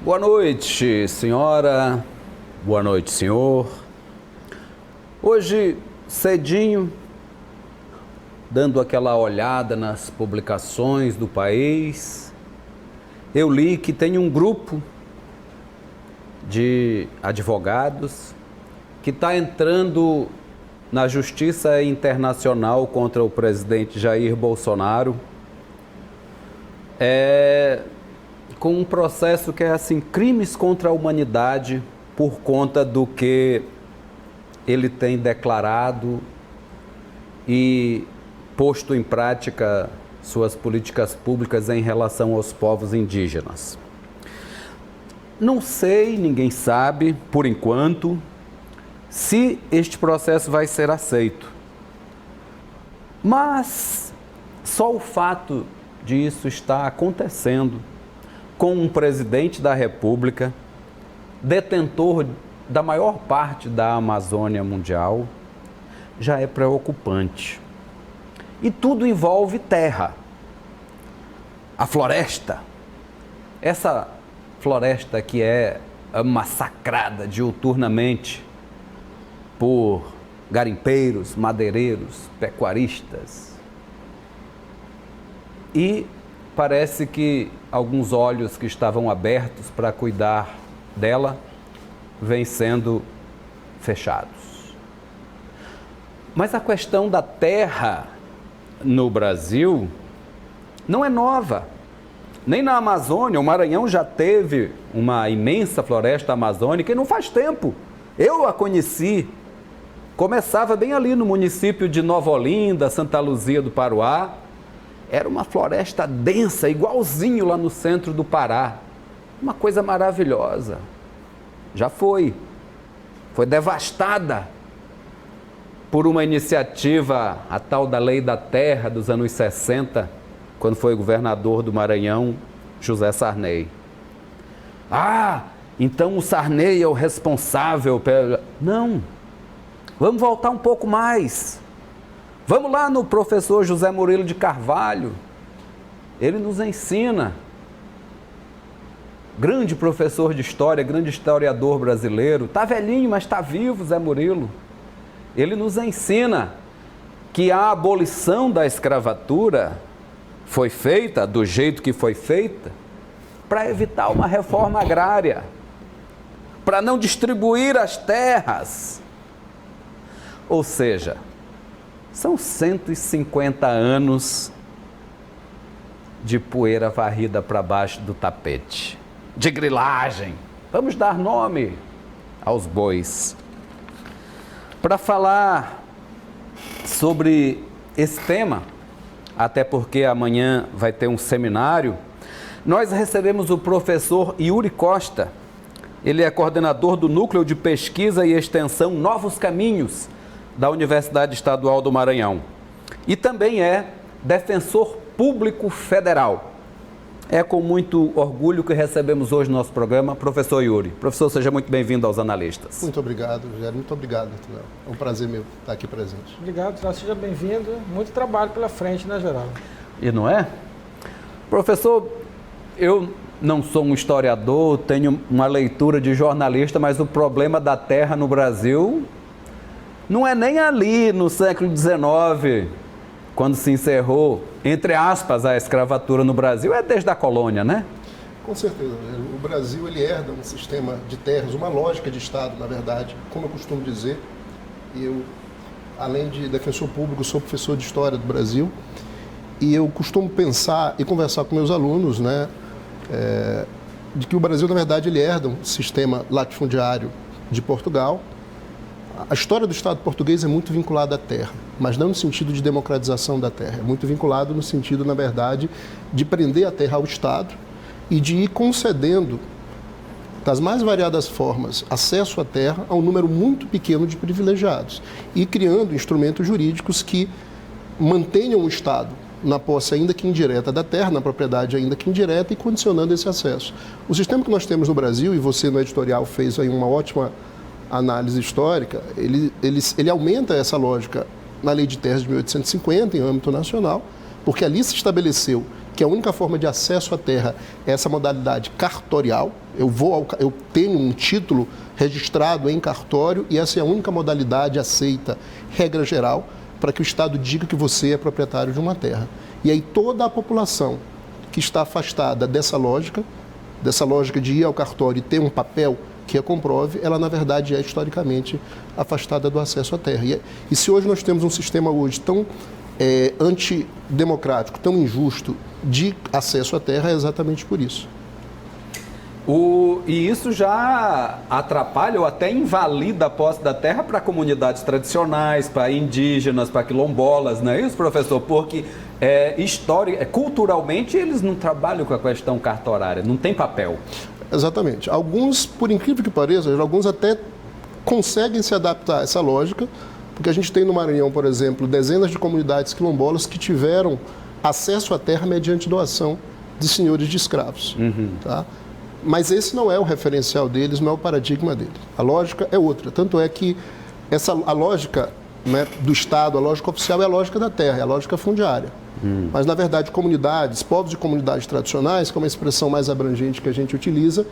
Boa noite, senhora. Boa noite, senhor. Hoje, cedinho, dando aquela olhada nas publicações do país, eu li que tem um grupo de advogados que está entrando na Justiça Internacional contra o presidente Jair Bolsonaro, com um processo que é assim, crimes contra a humanidade por conta do que ele tem declarado e posto em prática suas políticas públicas em relação aos povos indígenas. Não sei, ninguém sabe, por enquanto, se este processo vai ser aceito. Mas só o fato disso estar acontecendo com um presidente da República, detentor da maior parte da Amazônia mundial, já é preocupante. E tudo envolve terra. A floresta. Essa floresta que é massacrada diuturnamente por garimpeiros, madeireiros, pecuaristas. E parece que alguns olhos que estavam abertos para cuidar dela vêm sendo fechados. Mas a questão da terra no Brasil não é nova. Nem na Amazônia, o Maranhão já teve uma imensa floresta amazônica e não faz tempo. Eu a conheci. Começava bem ali no município de Nova Olinda, Santa Luzia do Paruá. Era uma floresta densa, igualzinho lá no centro do Pará. Uma coisa maravilhosa. Já foi devastada por uma iniciativa, a tal da Lei da Terra dos anos 60, quando foi governador do Maranhão, José Sarney. Então o Sarney é o responsável pela... Não, vamos voltar um pouco mais. Vamos lá no professor José Murilo de Carvalho. Ele nos ensina. Grande professor de história, grande historiador brasileiro. Está velhinho, mas está vivo, Zé Murilo. Ele nos ensina que a abolição da escravatura foi feita do jeito que foi feita para evitar uma reforma agrária, para não distribuir as terras. Ou seja, são 150 anos de poeira varrida para baixo do tapete, de grilagem. Vamos dar nome aos bois. Para falar sobre esse tema, até porque amanhã vai ter um seminário, nós recebemos o professor Yuri Costa. Ele é coordenador do Núcleo de Pesquisa e Extensão Novos Caminhos da Universidade Estadual do Maranhão. E também é defensor público federal. É com muito orgulho que recebemos hoje no nosso programa, professor Yuri. Professor, seja muito bem-vindo aos Analistas. Muito obrigado, Rogério. Muito obrigado, Arthur. É um prazer meu estar aqui presente. Obrigado, seja bem-vindo. Muito trabalho pela frente, né, Geraldo? E não é? Professor, eu não sou um historiador, tenho uma leitura de jornalista, mas o problema da terra no Brasil não é nem ali no século XIX, quando se encerrou, entre aspas, a escravatura no Brasil, é desde a colônia, né? Com certeza. O Brasil, ele herda um sistema de terras, uma lógica de Estado, na verdade, como eu costumo dizer. Eu, além de defensor público, sou professor de História do Brasil, e eu costumo pensar e conversar com meus alunos, né, de que o Brasil, na verdade, ele herda um sistema latifundiário de Portugal. A história do Estado português é muito vinculada à terra, mas não no sentido de democratização da terra. É muito vinculado no sentido, na verdade, de prender a terra ao Estado e de ir concedendo, das mais variadas formas, acesso à terra a um número muito pequeno de privilegiados e criando instrumentos jurídicos que mantenham o Estado na posse ainda que indireta da terra, na propriedade ainda que indireta e condicionando esse acesso. O sistema que nós temos no Brasil, e você no editorial fez aí uma ótima análise histórica, ele aumenta essa lógica na Lei de Terras de 1850, em âmbito nacional, porque ali se estabeleceu que a única forma de acesso à terra é essa modalidade cartorial. Eu tenho um título registrado em cartório e essa é a única modalidade aceita, regra geral, para que o Estado diga que você é proprietário de uma terra. E aí toda a população que está afastada dessa lógica de ir ao cartório e ter um papel que a comprove, ela na verdade é historicamente afastada do acesso à terra. E se hoje nós temos um sistema hoje tão antidemocrático, tão injusto de acesso à terra, é exatamente por isso. E isso já atrapalha ou até invalida a posse da terra para comunidades tradicionais, para indígenas, para quilombolas, não é isso, professor? Porque culturalmente eles não trabalham com a questão cartorária, não tem papel. Exatamente. Alguns, por incrível que pareça, alguns até conseguem se adaptar a essa lógica, porque a gente tem no Maranhão, por exemplo, dezenas de comunidades quilombolas que tiveram acesso à terra mediante doação de senhores de escravos. Tá? Mas esse não é o referencial deles, não é o paradigma deles. A lógica é outra. Tanto é que a lógica, né, do Estado, a lógica oficial é a lógica da terra, é a lógica fundiária. Mas, na verdade, comunidades, povos e comunidades tradicionais, que é uma expressão mais abrangente que a gente utiliza,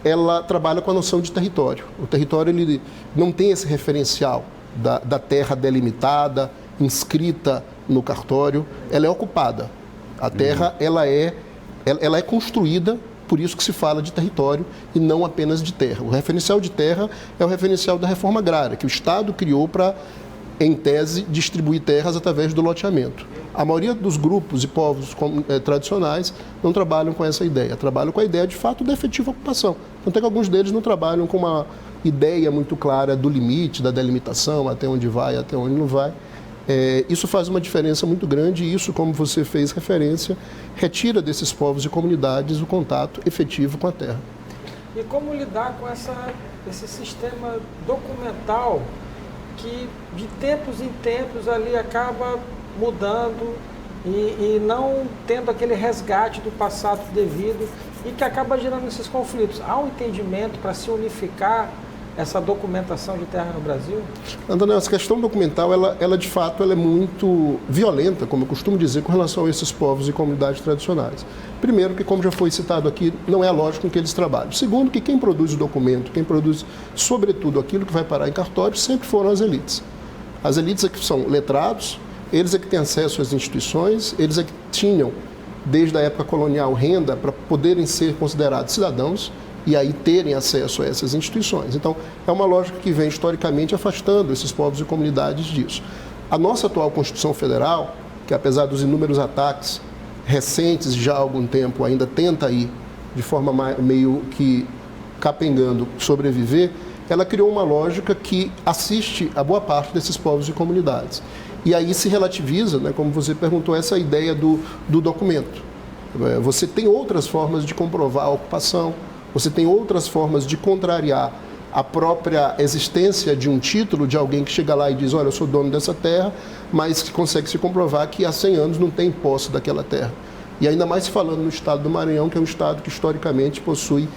ela trabalha com a noção de território. O território ele não tem esse referencial da terra delimitada, inscrita no cartório, ela é ocupada. A terra ela é construída, por isso que se fala de território e não apenas de terra. O referencial de terra é o referencial da reforma agrária, que o Estado criou para, em tese, distribuir terras através do loteamento. A maioria dos grupos e povos tradicionais não trabalham com essa ideia, trabalham com a ideia, de fato, da efetiva ocupação. Tanto é que alguns deles não trabalham com uma ideia muito clara do limite, da delimitação, até onde vai, até onde não vai. Isso faz uma diferença muito grande e isso, como você fez referência, retira desses povos e comunidades o contato efetivo com a terra. E como lidar com esse sistema documental que de tempos em tempos ali acaba mudando e não tendo aquele resgate do passado devido e que acaba gerando esses conflitos? Há um entendimento para se unificar essa documentação de terra no Brasil? Antônio, essa questão documental, ela de fato ela é muito violenta, como eu costumo dizer, com relação a esses povos e comunidades tradicionais. Primeiro, que como já foi citado aqui, não é a lógica com que eles trabalham. Segundo, que quem produz o documento, quem produz, sobretudo, aquilo que vai parar em cartório, sempre foram as elites. As elites é que são letrados, eles é que têm acesso às instituições, eles é que tinham, desde a época colonial, renda para poderem ser considerados cidadãos, e aí terem acesso a essas instituições. Então, é uma lógica que vem historicamente afastando esses povos e comunidades disso. A nossa atual Constituição Federal, que apesar dos inúmeros ataques recentes já há algum tempo, ainda tenta aí, de forma meio que capengando, sobreviver, ela criou uma lógica que assiste a boa parte desses povos e comunidades. E aí se relativiza, né, como você perguntou, essa ideia do documento. Você tem outras formas de comprovar a ocupação, você tem outras formas de contrariar a própria existência de um título de alguém que chega lá e diz, olha, eu sou dono dessa terra, mas que consegue se comprovar que há 100 anos não tem posse daquela terra. E ainda mais falando no estado do Maranhão, que é um estado que historicamente possui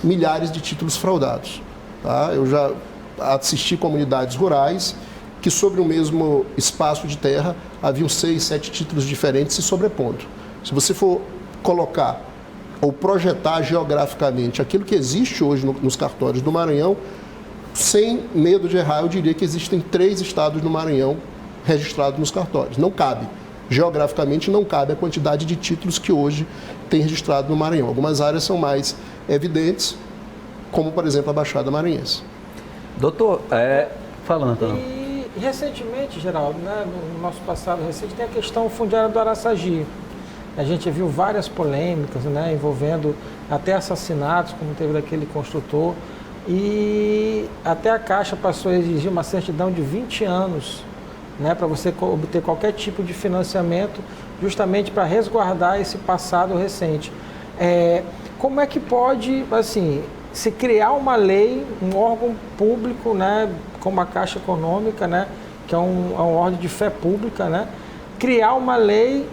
milhares de títulos fraudados. Tá? Eu já assisti comunidades rurais que sobre o mesmo espaço de terra haviam 6, 7 títulos diferentes se sobrepondo. Se você for colocar ou projetar geograficamente aquilo que existe hoje nos cartórios do Maranhão, sem medo de errar, eu diria que existem 3 estados no Maranhão registrados nos cartórios. Não cabe. Geograficamente não cabe a quantidade de títulos que hoje tem registrado no Maranhão. Algumas áreas são mais evidentes, como, por exemplo, a Baixada Maranhense. Doutor, falando. E recentemente, Geraldo, né, no nosso passado recente, tem a questão fundiária do Araçagi. A gente viu várias polêmicas, né, envolvendo até assassinatos, como teve daquele construtor, e até a Caixa passou a exigir uma certidão de 20 anos, né, para você obter qualquer tipo de financiamento, justamente para resguardar esse passado recente. Como é que pode, assim, se criar uma lei, um órgão público, né, como a Caixa Econômica, né, que é um órgão de fé pública, né, criar uma lei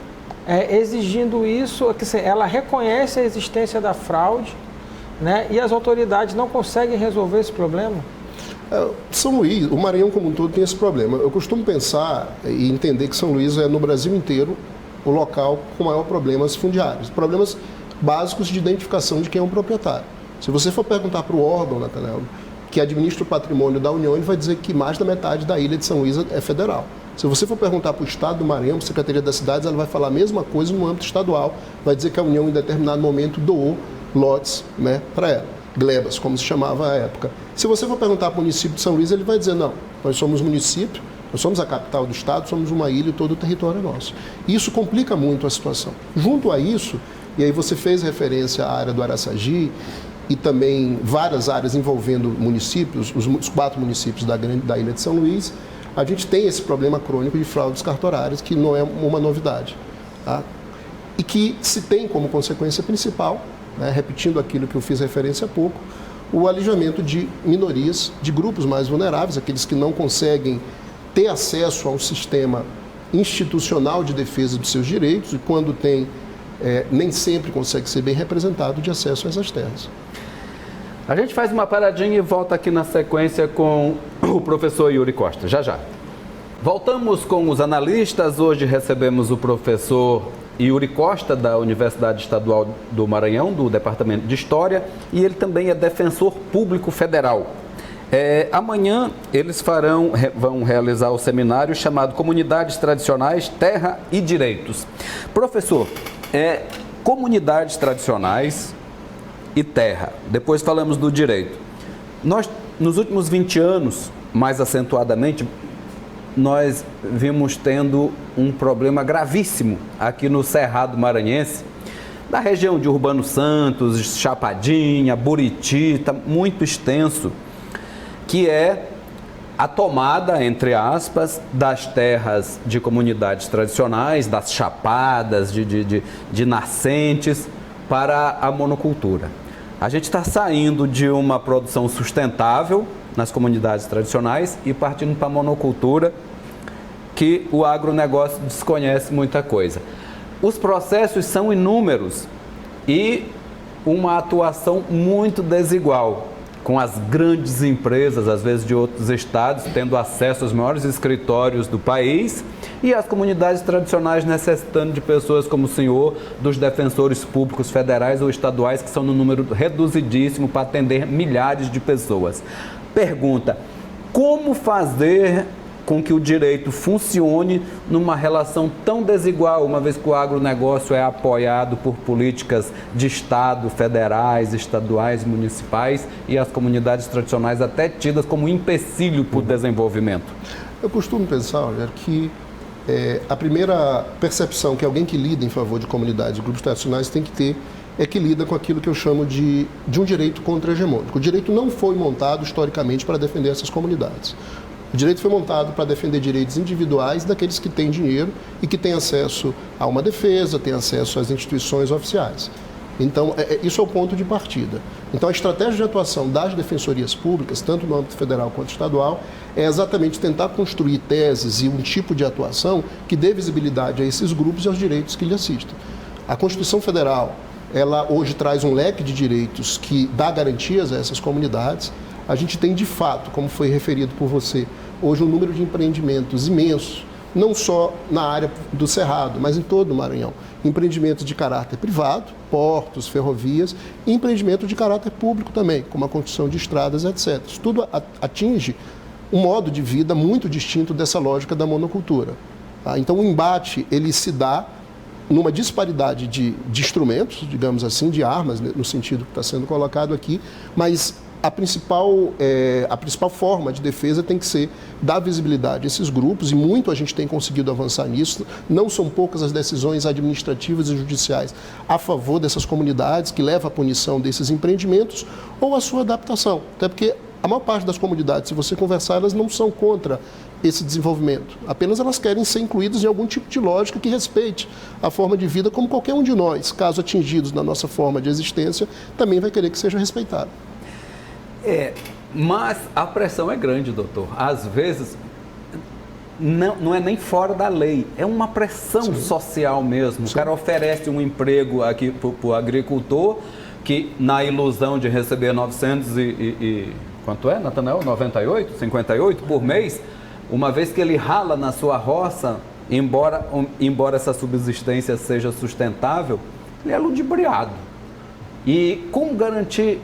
exigindo isso, que ela reconhece a existência da fraude, né, e as autoridades não conseguem resolver esse problema? São Luís, o Maranhão como um todo tem esse problema. Eu costumo pensar e entender que São Luís é no Brasil inteiro o local com maior problemas fundiários, problemas básicos de identificação de quem é um proprietário. Se você for perguntar para o órgão, Nathanael, que administra o patrimônio da União, ele vai dizer que mais da metade da ilha de São Luís é federal. Se você for perguntar para o Estado do Maranhão, para a Secretaria das Cidades, ela vai falar a mesma coisa no âmbito estadual, vai dizer que a União, em determinado momento, doou lotes, né, para ela, glebas, como se chamava à época. Se você for perguntar para o município de São Luís, ele vai dizer, não, nós somos município, nós somos a capital do Estado, somos uma ilha e todo o território é nosso. Isso complica muito a situação. Junto a isso, e aí você fez referência à área do Araçagi, e também várias áreas envolvendo municípios, os 4 municípios da ilha de São Luís, a gente tem esse problema crônico de fraudes cartorárias, que não é uma novidade. Tá? E que se tem como consequência principal, né, repetindo aquilo que eu fiz referência há pouco, o alijamento de minorias, de grupos mais vulneráveis, aqueles que não conseguem ter acesso a um sistema institucional de defesa dos seus direitos, e quando tem, nem sempre consegue ser bem representado, de acesso a essas terras. A gente faz uma paradinha e volta aqui na sequência com o professor Yuri Costa, já já. Voltamos com os analistas, hoje recebemos o professor Yuri Costa, da Universidade Estadual do Maranhão, do Departamento de História, e ele também é defensor público federal. Amanhã eles vão realizar o seminário chamado Comunidades Tradicionais, Terra e Direitos. Professor, comunidades tradicionais e terra, depois falamos do direito. Nós, nos últimos 20 anos, mais acentuadamente, nós vimos tendo um problema gravíssimo aqui no Cerrado Maranhense, da região de Urbano Santos, Chapadinha, Buriti, está muito extenso, que é a tomada, entre aspas, das terras de comunidades tradicionais, das chapadas, de nascentes, para a monocultura. A gente está saindo de uma produção sustentável nas comunidades tradicionais e partindo para a monocultura, que o agronegócio desconhece muita coisa. Os processos são inúmeros e uma atuação muito desigual, com as grandes empresas, às vezes de outros estados, tendo acesso aos maiores escritórios do país, e as comunidades tradicionais necessitando de pessoas como o senhor, dos defensores públicos federais ou estaduais, que são no número reduzidíssimo para atender milhares de pessoas. Pergunta: como fazer com que o direito funcione numa relação tão desigual, uma vez que o agronegócio é apoiado por políticas de Estado, federais, estaduais, municipais, e as comunidades tradicionais até tidas como empecilho para o desenvolvimento? Eu costumo pensar, Rogério, que a primeira percepção que alguém que lida em favor de comunidades e grupos tradicionais tem que ter é que lida com aquilo que eu chamo de um direito contra-hegemônico. O direito não foi montado historicamente para defender essas comunidades. O direito foi montado para defender direitos individuais daqueles que têm dinheiro e que têm acesso a uma defesa, têm acesso às instituições oficiais. Então, isso é o ponto de partida. Então, a estratégia de atuação das defensorias públicas, tanto no âmbito federal quanto estadual, é exatamente tentar construir teses e um tipo de atuação que dê visibilidade a esses grupos e aos direitos que lhe assistem. A Constituição Federal, ela hoje traz um leque de direitos que dá garantias a essas comunidades. A gente tem, de fato, como foi referido por você, hoje um número de empreendimentos imenso, não só na área do Cerrado, mas em todo o Maranhão. Empreendimentos de caráter privado, portos, ferrovias, e empreendimentos de caráter público também, como a construção de estradas, etc. Isso tudo atinge um modo de vida muito distinto dessa lógica da monocultura. Tá? Então, o embate, ele se dá numa disparidade de instrumentos, digamos assim, de armas, no sentido que está sendo colocado aqui, mas a principal forma de defesa tem que ser dar visibilidade a esses grupos, e muito a gente tem conseguido avançar nisso. Não são poucas as decisões administrativas e judiciais a favor dessas comunidades, que levam à punição desses empreendimentos ou à sua adaptação. Até porque a maior parte das comunidades, se você conversar, elas não são contra esse desenvolvimento. Apenas elas querem ser incluídas em algum tipo de lógica que respeite a forma de vida, como qualquer um de nós, caso atingidos na nossa forma de existência, também vai querer que seja respeitado. Mas a pressão é grande, doutor. Às vezes, não é nem fora da lei, é uma pressão Sim. social mesmo. Sim. O cara oferece um emprego aqui para o agricultor, que na ilusão de receber 900 quanto é, Nathanael? 98, 58 por mês, uma vez que ele rala na sua roça embora essa subsistência seja sustentável, ele é ludibriado. E como garantir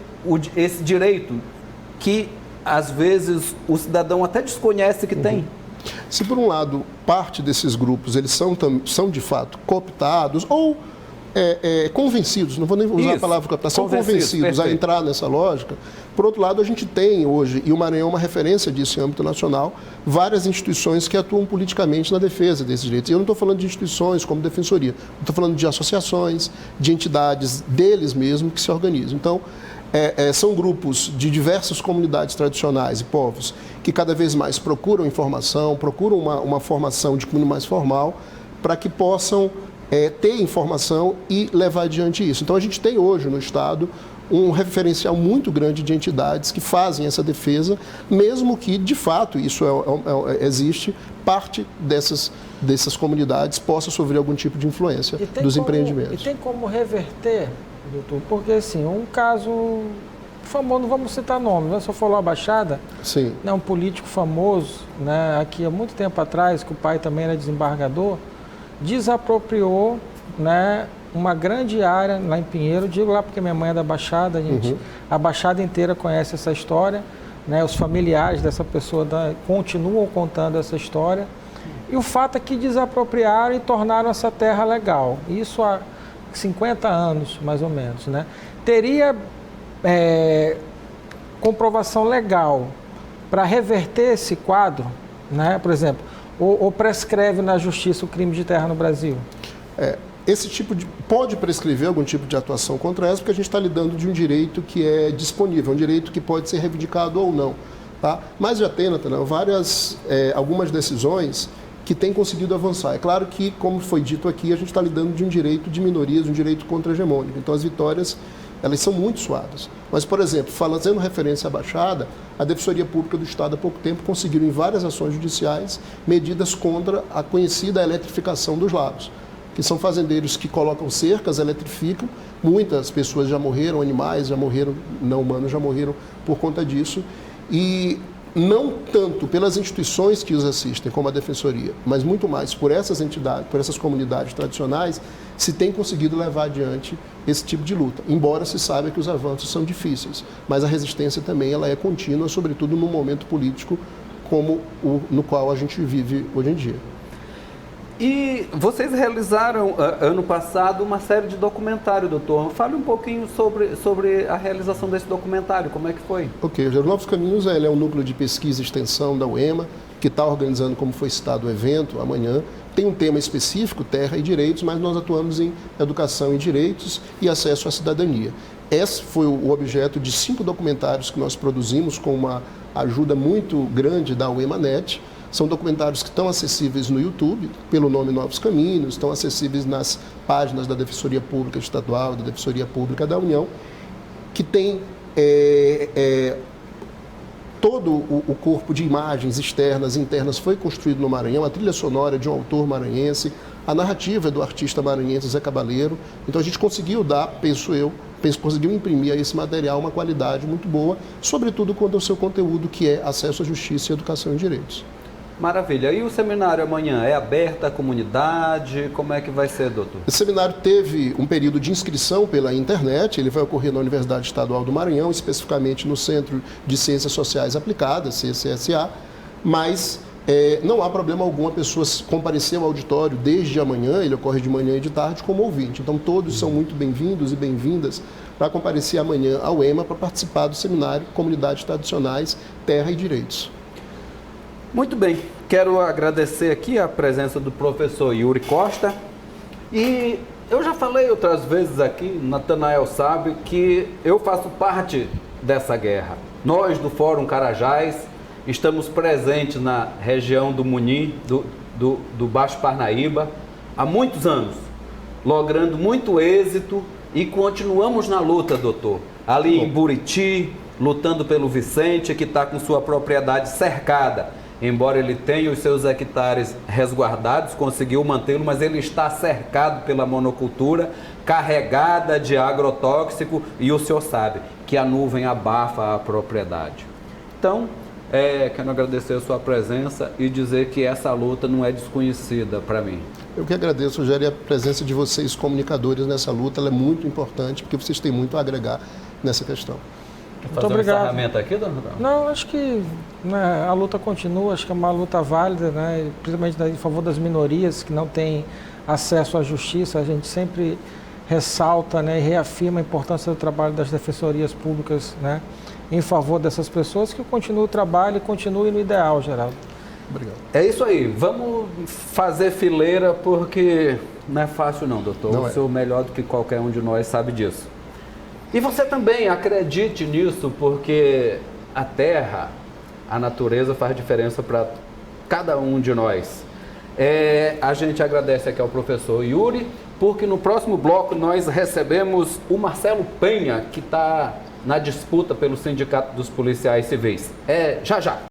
esse direito que, às vezes, o cidadão até desconhece que tem? Se, por um lado, parte desses grupos eles são de fato cooptados ou convencidos, não vou nem usar a palavra cooptar, são convencidos a entrar nessa lógica. Por outro lado, a gente tem hoje, e o Maranhão é uma referência disso em âmbito nacional, várias instituições que atuam politicamente na defesa desses direitos. E eu não estou falando de instituições como defensoria, estou falando de associações, de entidades deles mesmos que se organizam. Então, são grupos de diversas comunidades tradicionais e povos que cada vez mais procuram informação, procuram uma formação de cunho mais formal para que possam ter informação e levar adiante isso. Então, a gente tem hoje no Estado um referencial muito grande de entidades que fazem essa defesa, mesmo que, de fato, isso existe, parte dessas comunidades possa sofrer algum tipo de influência dos empreendimentos. E tem como reverter, doutor? Porque, assim, um caso famoso, não vamos citar nome, né? Só falou a Baixada, sim, né? Um político famoso, né? Aqui há muito tempo atrás, que o pai também era desembargador, desapropriou, né, uma grande área lá em Pinheiro. Digo lá porque minha mãe é da Baixada, a Baixada inteira conhece essa história, né, os familiares dessa pessoa continuam contando essa história. E o fato é que desapropriaram e tornaram essa terra legal. Isso há 50 anos, mais ou menos, né? Teria comprovação legal para reverter esse quadro, né? Por exemplo, ou prescreve na justiça o crime de terra no Brasil? Esse tipo pode prescrever algum tipo de atuação contra essa, porque a gente está lidando de um direito que é disponível, um direito que pode ser reivindicado ou não. Tá? Mas já tem, Nathanael, algumas decisões que têm conseguido avançar. É claro que, como foi dito aqui, a gente está lidando de um direito de minorias, de um direito contra-hegemônico. Então, as vitórias, elas são muito suadas. Mas, por exemplo, fazendo referência à Baixada, a Defensoria Pública do Estado, há pouco tempo, conseguiu, em várias ações judiciais, medidas contra a conhecida eletrificação dos lagos, que são fazendeiros que colocam cercas, eletrificam. Muitas pessoas já morreram, animais já morreram, não humanos já morreram por conta disso. E não tanto pelas instituições que os assistem, como a Defensoria, mas muito mais por essas entidades, por essas comunidades tradicionais, se tem conseguido levar adiante esse tipo de luta. Embora se saiba que os avanços são difíceis, mas a resistência também ela é contínua, sobretudo num momento político como no qual a gente vive hoje em dia. E vocês realizaram, ano passado, uma série de documentário, doutor. Fale um pouquinho sobre a realização desse documentário, como é que foi? Ok, o Novos Caminhos é um núcleo de pesquisa e extensão da UEMA, que está organizando, como foi citado, o evento amanhã. Tem um tema específico, terra e direitos, mas nós atuamos em educação e direitos e acesso à cidadania. Esse foi o objeto de 5 documentários que nós produzimos com uma ajuda muito grande da UEMA-NET. São documentários que estão acessíveis no YouTube, pelo nome Novos Caminhos, estão acessíveis nas páginas da Defensoria Pública Estadual, da Defensoria Pública da União, que tem todo o corpo de imagens externas e internas foi construído no Maranhão, a trilha sonora de um autor maranhense, a narrativa é do artista maranhense Zé Cabaleiro. Então a gente conseguiu conseguiu imprimir a esse material uma qualidade muito boa, sobretudo quanto ao seu conteúdo, que é acesso à justiça, educação e direitos. Maravilha. E o seminário amanhã é aberto à comunidade? Como é que vai ser, doutor? Esse seminário teve um período de inscrição pela internet. Ele vai ocorrer na Universidade Estadual do Maranhão, especificamente no Centro de Ciências Sociais Aplicadas, CCSA, mas não há problema algum a pessoa comparecer ao auditório desde amanhã, ele ocorre de manhã e de tarde, como ouvinte. Então todos são muito bem-vindos e bem-vindas para comparecer amanhã ao EMA para participar do seminário Comunidades Tradicionais, Terra e Direitos. Muito bem, quero agradecer aqui a presença do professor Yuri Costa. E eu já falei outras vezes aqui, Nathanael sabe, que eu faço parte dessa guerra. Nós do Fórum Carajás estamos presentes na região do Muni, do Baixo Parnaíba, há muitos anos, logrando muito êxito e continuamos na luta, doutor. Ali em Buriti, lutando pelo Vicente, que está com sua propriedade cercada. Embora ele tenha os seus hectares resguardados, conseguiu mantê-lo, mas ele está cercado pela monocultura, carregada de agrotóxico, e o senhor sabe que a nuvem abafa a propriedade. Então, Quero agradecer a sua presença e dizer que essa luta não é desconhecida para mim. Eu que agradeço, Rogério, a presença de vocês, comunicadores, nessa luta. Ela é muito importante, porque vocês têm muito a agregar nessa questão. Quer fazer um encerramento aqui, dona Raquel? Não, acho que a luta continua, acho que é uma luta válida, né, principalmente em favor das minorias que não têm acesso à justiça. A gente sempre ressalta, né, e reafirma a importância do trabalho das defensorias públicas, né, em favor dessas pessoas, que continue o trabalho e continue no ideal, Geraldo. Obrigado. É isso aí, vamos fazer fileira, porque não é fácil não, doutor. Não o senhor melhor do que qualquer um de nós sabe disso. E você também acredite nisso, porque a terra, a natureza faz diferença para cada um de nós. A gente agradece aqui ao professor Yuri, porque no próximo bloco nós recebemos o Marcelo Penha, que está na disputa pelo Sindicato dos Policiais Civis. Já já.